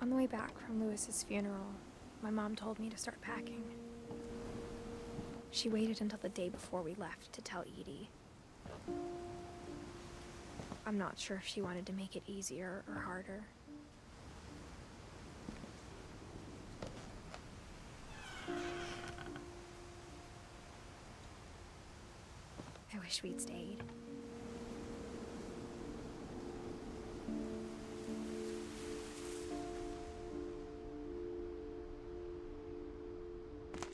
On the way back from Lewis's funeral, my mom told me to start packing. She waited until the day before we left to tell Edie. I'm not sure if she wanted to make it easier or harder. I wish we'd stayed.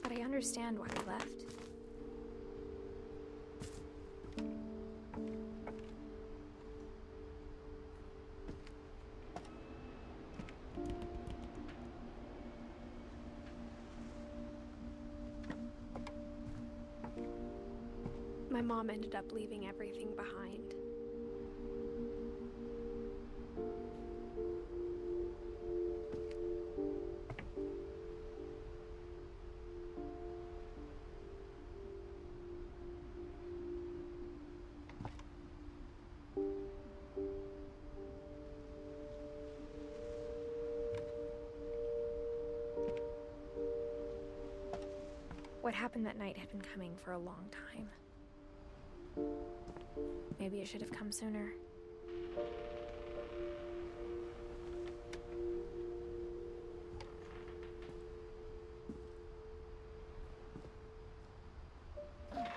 But I understand why we left. My mom ended up leaving everything behind. What happened that night had been coming for a long time. Maybe it should have come sooner.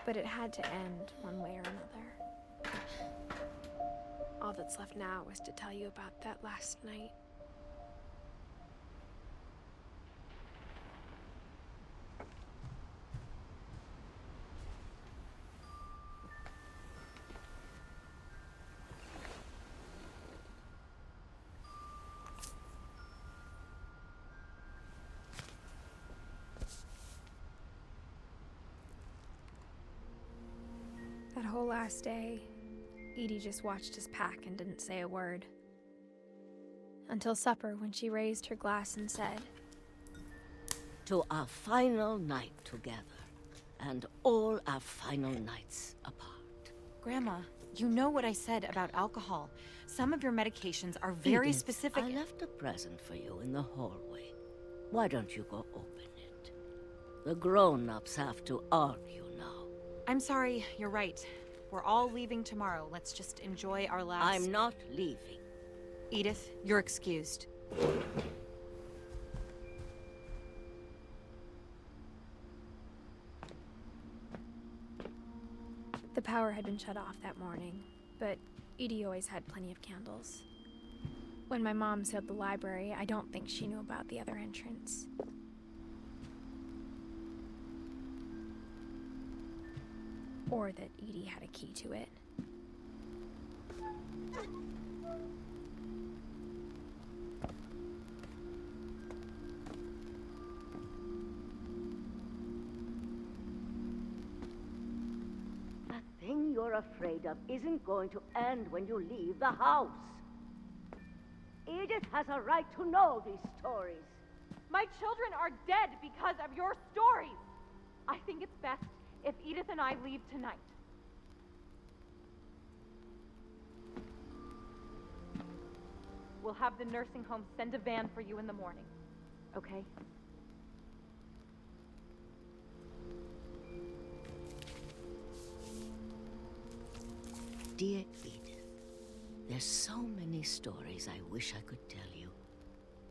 But it had to end one way or another. All that's left now was to tell you about that last night. That whole last day, Edie just watched us pack and didn't say a word. Until supper, when she raised her glass and said, "To our final night together, and all our final nights apart." Grandma, you know what I said about alcohol. Some of your medications are very Edith, specific. I left a present for you in the hallway. Why don't you go open it? The grown-ups have to argue now. I'm sorry, you're right. We're all leaving tomorrow. Let's just enjoy our last... I'm not leaving. Edith, you're excused. the power had been shut off that morning, but Edie always had plenty of candles. When my mom sealed the library, I don't think she knew about the other entrance. Or that Edie had a key to it. The thing you're afraid of isn't going to end when you leave the house. Edith has a right to know these stories. My children are dead because of your stories. I think it's best if Edith and I leave tonight. We'll have the nursing home send a van for you in the morning, okay? Dear Edith, there's so many stories I wish I could tell you,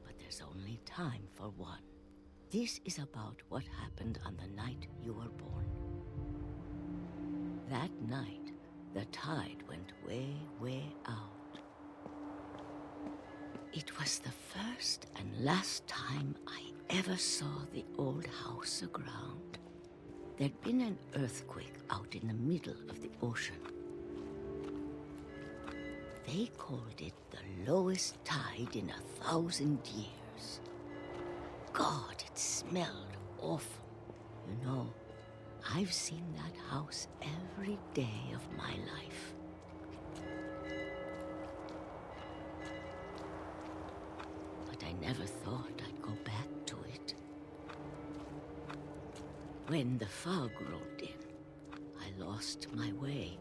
but there's only time for one. This is about what happened on the night you were born. That night, the tide went way, way out. It was the first and last time I ever saw the old house aground. There'd been an earthquake out in the middle of the ocean. They called it the lowest tide in 1,000 years. God, it smelled awful. You know, I've seen that house every day of my life. But I never thought I'd go back to it. When the fog rolled in, I lost my way.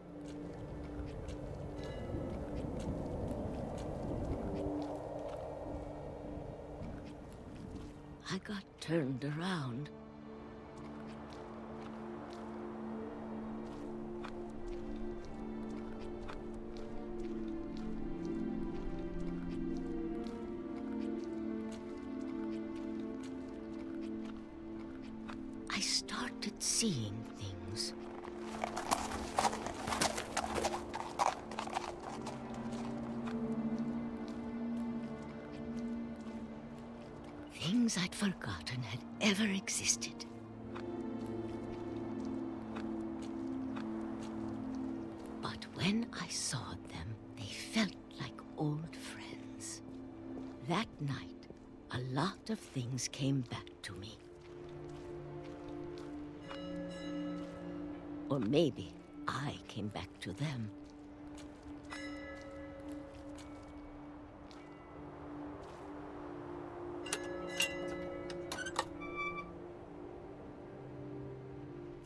I got turned around. I started seeing things. Things I'd forgotten had ever existed. But when I saw them, they felt like old friends. That night, a lot of things came back to me. Or maybe I came back to them.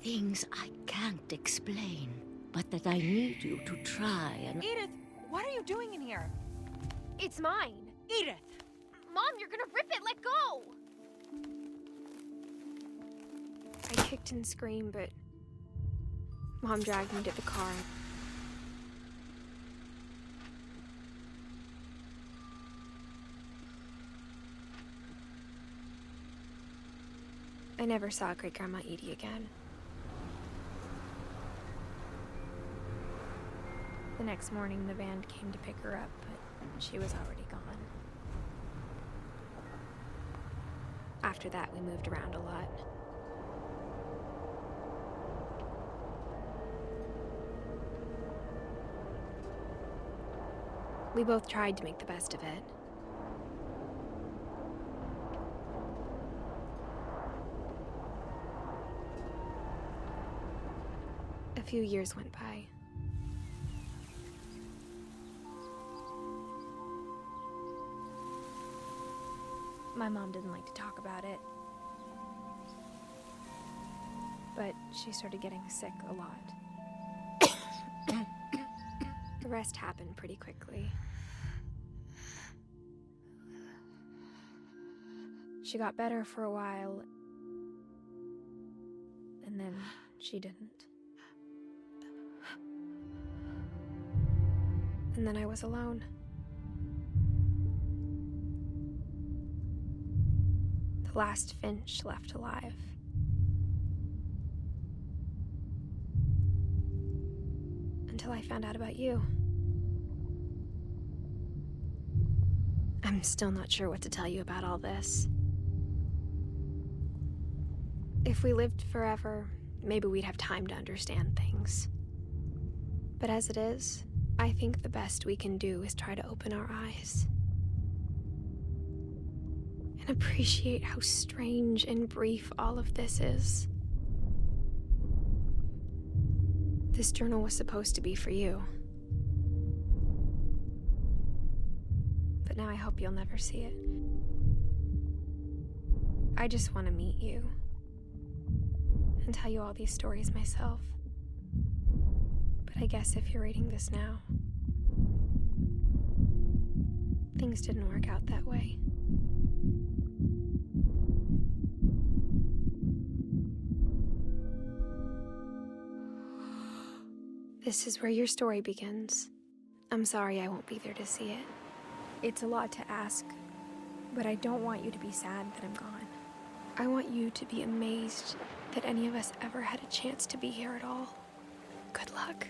Things I can't explain, but that I need you to try and... Edith, what are you doing in here? It's mine. Edith! Mom, you're gonna rip it! Let go! I kicked and screamed, but Mom dragged me to the car. I never saw Great-Grandma Edie again. The next morning, the van came to pick her up, but she was already gone. After that, we moved around a lot. We both tried to make the best of it. A few years went by. My mom didn't like to talk about it, but she started getting sick a lot. The rest happened pretty quickly. She got better for a while, and then she didn't. And then I was alone. The last Finch left alive. Until I found out about you. I'm still not sure what to tell you about all this. If we lived forever, maybe we'd have time to understand things. But as it is, I think the best we can do is try to open our eyes. And appreciate how strange and brief all of this is. This journal was supposed to be for you. But now I hope you'll never see it. I just want to meet you. And tell you all these stories myself. But I guess if you're reading this now, things didn't work out that way. This is where your story begins. I'm sorry I won't be there to see it. It's a lot to ask, but I don't want you to be sad that I'm gone. I want you to be amazed that any of us ever had a chance to be here at all. Good luck.